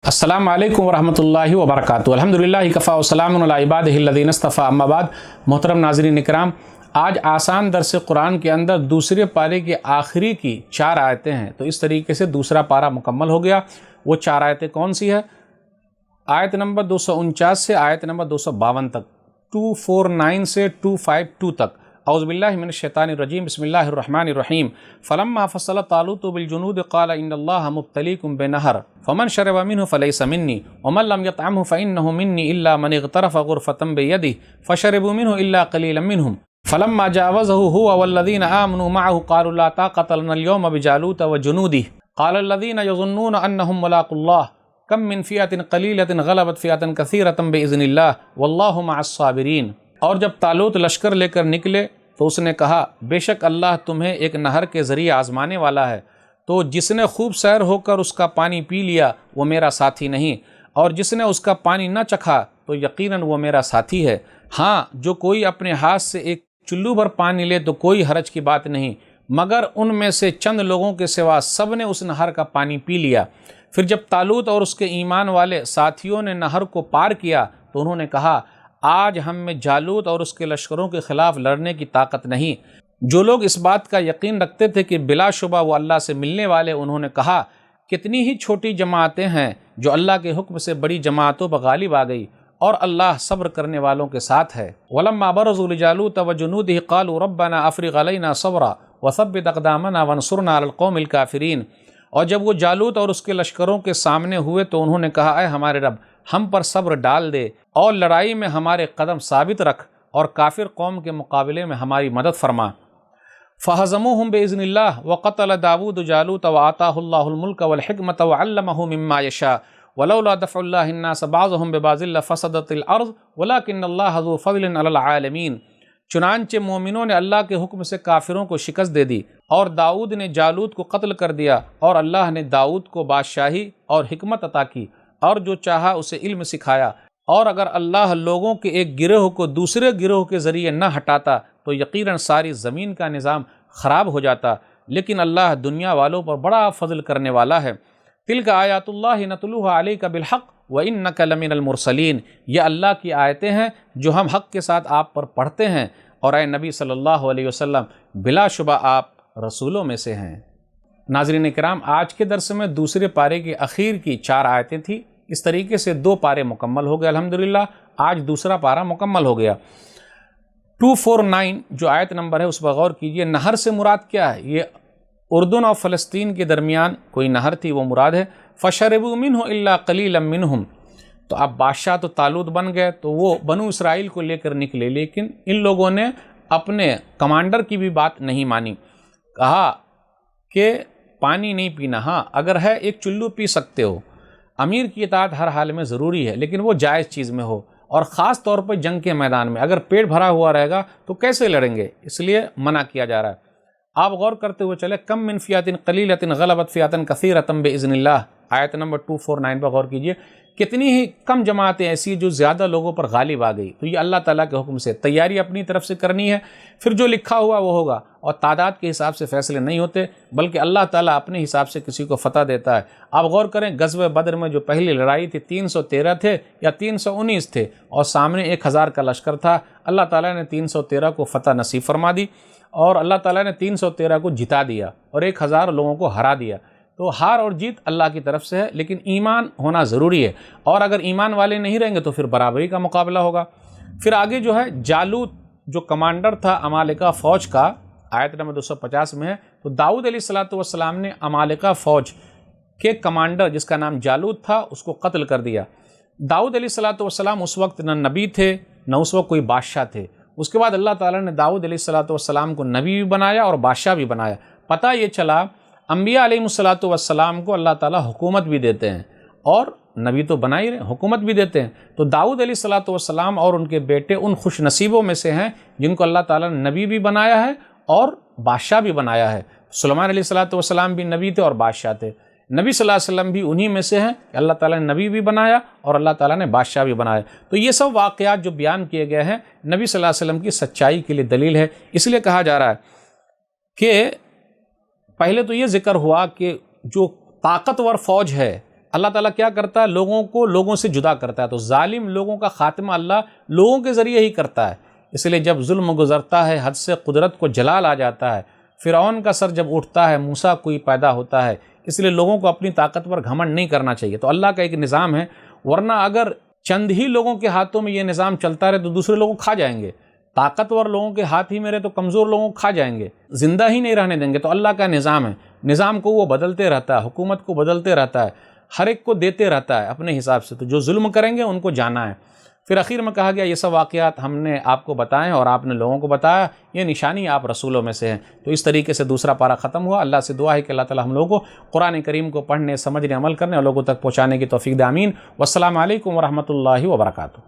अस्सलामु अलैकुम वरहमतुल्लाहि वबरकातुहू। अल्हम्दुलिल्लाहि कफ़ा व सलामुन अला इबादिहिल्लज़ीना इस्तफ़ा, अम्मा बाद। मोहतरम नाज़रीन इकराम, आज आसान दर्स कुरान के अंदर दूसरे पारे के आखिरी की 4 आयतें हैं। तो इस तरीके से दूसरा पारा मुकम्मल हो गया। वो 4 आयतें कौन सी है? आयत नंबर 249 से आयत नंबर 252 तक, 249 से 252 तक। औज़ुबिल्लाहि मिनश्शैतानिर्रजीम, बिस्मिल्लाहिर्रहमानिर्रहीम। फलम्मा फ़स्सला तालूतु बिलजुनूद क़ाल इन्नल्लाहा मुब्तलीकुम बिनहर फ़मन शरिबा मिन्हु फ़लैसा मिन्नी वमन लम यतअमहु फ़इन्नहु मिन्नी इल्ला मन इग़तरफ़ ग़ुरफ़तन बियदिहि फ़शरिबू मिन्हु इल्ला क़लीलन मिन्हुम फलम्मा जावज़हु हुवा वल्लज़ीना आमनू मअहु क़ालू ला ताक़त लना अल-यौम बिजालूत व जुनूदिहि क़ालल्लज़ीना यज़ुन्नूना अन्नहुम मुलाक़ुल्लाह कम मिन फ़िअतिन क़लीलतिन ग़लबत फ़िअतन कसीरतन बिइज़्निल्लाह वल्लाहु मअस-साबिरीन। और जब तालूत लश्कर लेकर निकले तो उसने कहा, बेशक अल्लाह तुम्हें एक नहर के ज़रिए आज़माने वाला है, तो जिसने खूब सैर होकर उसका पानी पी लिया वो मेरा साथी नहीं, और जिसने उसका पानी न चखा तो यकीनन वो मेरा साथी है। हाँ, जो कोई अपने हाथ से एक चुल्लू भर पानी ले तो कोई हरज की बात नहीं, मगर उनमें से चंद लोगों के सिवा सब ने उस नहर का पानी पी लिया। फिर जब तालूत और उसके ईमान वाले साथियों ने नहर को पार किया तो उन्होंने कहा, आज हम में जालूत और उसके लश्करों के ख़िलाफ़ लड़ने की ताकत नहीं। जो लोग इस बात का यकीन रखते थे कि बिलाशुबा वो अल्लाह से मिलने वाले, उन्होंने कहा, कितनी ही छोटी जमातें हैं जो अल्लाह के हुक्म से बड़ी जमातों पर गालिब आ गई, और अल्लाह सब्र करने वालों के साथ है। वलम्मा बरज़ू लिजालूत व जुनूदिहि क़ालू रब्बना अफ़रिग़ अलैना सब्रा व सब्बित अक़दामना वंसुरना अलल क़ौमिल काफ़िरीन। और जब वो जालूत और उसके लश्करों के सामने हुए तो उन्होंने कहा, ऐ हमारे रब, हम पर सब्र डाल दे और लड़ाई में हमारे कदम साबित रख और काफिर कौम के मुकाबले में हमारी मदद फरमा। फ़हज़मूहुम बिइज़्निल्लाह व क़तल दाऊद जालूत व आताहुल्लाहुल मुल्क वल हिकमत व अल्लमहु मिम्मा यशा वलौला दफ़उल्लाहि अन्नास बअज़हुम बिबअज़ लफ़सदतिल अर्ज़ वलाकिन्नल्लाह ज़ू फ़ज़लिन अलल आलमीन। चुनांचे मोमिनों ने अल्लाह के हुक्म से काफिरों को शिकस्त दे दी, और दाऊद ने जालूत को कत्ल कर दिया, और अल्लाह ने दाऊद को बादशाही और हिकमत अता की, और जो चाहा उसे इल्म सिखाया। और अगर अल्लाह लोगों के एक गिरोह को दूसरे गिरोह के ज़रिए न हटाता तो यकीनन सारी ज़मीन का निज़ाम ख़राब हो जाता, लेकिन अल्लाह दुनिया वालों पर बड़ा फ़ज़ल करने वाला है। तिल्का आयातुल्लाहि नतलूहा अलैका बिलहक़ व इन्नका लमिनल मुरसलीन। ये अल्लाह की आयतें हैं जो हम हक़ के साथ आप पर पढ़ते हैं, और ए नबी सल्लल्लाहु अलैहि वसल्लम, बिलाशुबा आप रसूलों में से हैं। नाज़रीन किराम, आज के दर्स में दूसरे पारे की आखिर की 4 आयतें थी। इस तरीके से 2 पारे मुकम्मल हो गए अल्हम्दुलिल्लाह। आज दूसरा पारा मुकम्मल हो गया। 249 जो आयत नंबर है उस पर गौर कीजिए। नहर से मुराद क्या है? ये उर्दन और फ़लस्तीन के दरमियान कोई नहर थी, वो मुराद है। फ़शरबू मिन्हु इल्ला क़लीलन मिन्हुम। तो अब बादशाह तो तालूत बन गए, तो वो बनु इसराइल को लेकर निकले, लेकिन इन लोगों ने अपने कमांडर की भी बात नहीं मानी। कहा कि पानी नहीं पीना, हाँ अगर है एक चुल्लू पी सकते हो। अमीर की इताअत हर हाल में ज़रूरी है, लेकिन वो जायज़ चीज़ में हो, और ख़ास तौर पर जंग के मैदान में अगर पेट भरा हुआ रहेगा तो कैसे लड़ेंगे, इसलिए मना किया जा रहा है। आप गौर करते हुए चले, कम मिन फ़िअतिन क़लीलतिन ग़लबत फ़िअतन कसीरतन बिइज़्निल्लाह। आयत नंबर 249 पर गौर कीजिए। कितनी ही कम जमातें ऐसी जो ज़्यादा लोगों पर गालिब आ गई। तो ये अल्लाह ताला के हुक्म से तैयारी अपनी तरफ से करनी है, फिर जो लिखा हुआ वो होगा, और तादाद के हिसाब से फ़ैसले नहीं होते, बल्कि अल्लाह ताला अपने हिसाब से किसी को फ़तह देता है। आप गौर करें, ग़ज़वे बदर में जो पहली लड़ाई थी 313 थे या 319 थे, और सामने 1000 का लश्कर था। अल्लाह ताला ने 313 को फ़तह नसीब फरमा दी, और अल्लाह ताला ने 313 को जिता दिया और 1000 लोगों को हरा दिया। तो हार और जीत अल्लाह की तरफ से है, लेकिन ईमान होना ज़रूरी है, और अगर ईमान वाले नहीं रहेंगे तो फिर बराबरी का मुकाबला होगा। फिर आगे जो है, जालूत जो कमांडर था अमालिका फ़ौज का, आयत नंबर 250 में है। तो दाऊद अलैहिस्सलातु वस्सलाम ने अमालिका फ़ौज के कमांडर जिसका नाम जालूत था उसको कत्ल कर दिया। दाऊद अलैहिस्सलातु वस्सलाम उस वक्त न नबी थे न उस वक्त कोई बादशाह थे। उसके बाद अल्लाह ताला ने दाऊद अलैहिस्सलातु वस्सलाम को नबी भी बनाया और बादशाह भी बनाया। पता ये चला, अम्बिया अलैहिमुस्सलातु वस्सलाम को अल्लाह ताला हुकूमत भी देते हैं, और नबी तो बना ही रहे, हुकूमत भी देते हैं। तो दाऊद अलैहिस्सलातु वस्सलाम और उनके बेटे उन खुश नसीबों में से हैं जिनको अल्लाह ताला ने नबी भी बनाया है और बादशाह भी बनाया है। सुलेमान अलैहिस्सलातु वस्सलाम भी नबी थे और बादशाह थे। नबी सल्लल्लाहु अलैहि वसल्लम भी उन्हीं में से हैं, अल्लाह ताला ने नबी भी बनाया और अल्लाह ताला ने बादशाह भी बनाया। तो ये सब वाक़यात जो बयान किए गए हैं नबी सल्लल्लाहु अलैहि वसल्लम की सच्चाई के लिए दलील है। इसलिए कहा जा रहा है कि पहले तो ये ज़िक्र हुआ कि जो ताकतवर फ़ौज है اللہ تعالیٰ کیا کرتا ہے؟ لوگوں کو لوگوں سے جدا کرتا ہے۔ تو ظالم لوگوں کا خاتمہ اللہ لوگوں کے ذریعے ہی کرتا ہے۔ اس لیے جب ظلم گزرتا ہے، حد سے قدرت کو جلال آ جاتا ہے، فرعون کا سر جب اٹھتا ہے، موسیٰ کوئی پیدا ہوتا ہے، اس لیے لوگوں کو اپنی طاقت پر گھمنڈ نہیں کرنا چاہیے۔ تو اللہ کا ایک نظام ہے، ورنہ اگر چند ہی لوگوں کے ہاتھوں میں یہ نظام چلتا رہے تو دوسرے لوگوں کھا جائیں گے۔ طاقتور لوگوں کے ہاتھ ہی میں رہے تو کمزور لوگوں کو کھا جائیں گے، زندہ ہی نہیں رہنے دیں گے۔ تو اللہ کا نظام ہے، نظام کو وہ بدلتے رہتا ہے، حکومت کو بدلتے رہتا ہے، ہر ایک کو دیتے رہتا ہے اپنے حساب سے۔ تو جو ظلم کریں گے ان کو جانا ہے۔ پھر اخیر میں کہا گیا یہ سب واقعات ہم نے آپ کو بتائیں اور آپ نے لوگوں کو بتایا، یہ نشانی آپ رسولوں میں سے ہیں۔ تو اس طریقے سے دوسرا پارہ ختم ہوا۔ اللہ سے دعا ہے کہ اللہ تعالی ہم لوگوں کو قرآن کریم کو پڑھنے، سمجھنے، عمل کرنے اور لوگوں تک پہنچانے کی توفیق دے۔ آمین۔ والسلام علیکم ورحمۃ اللہ وبرکاتہ۔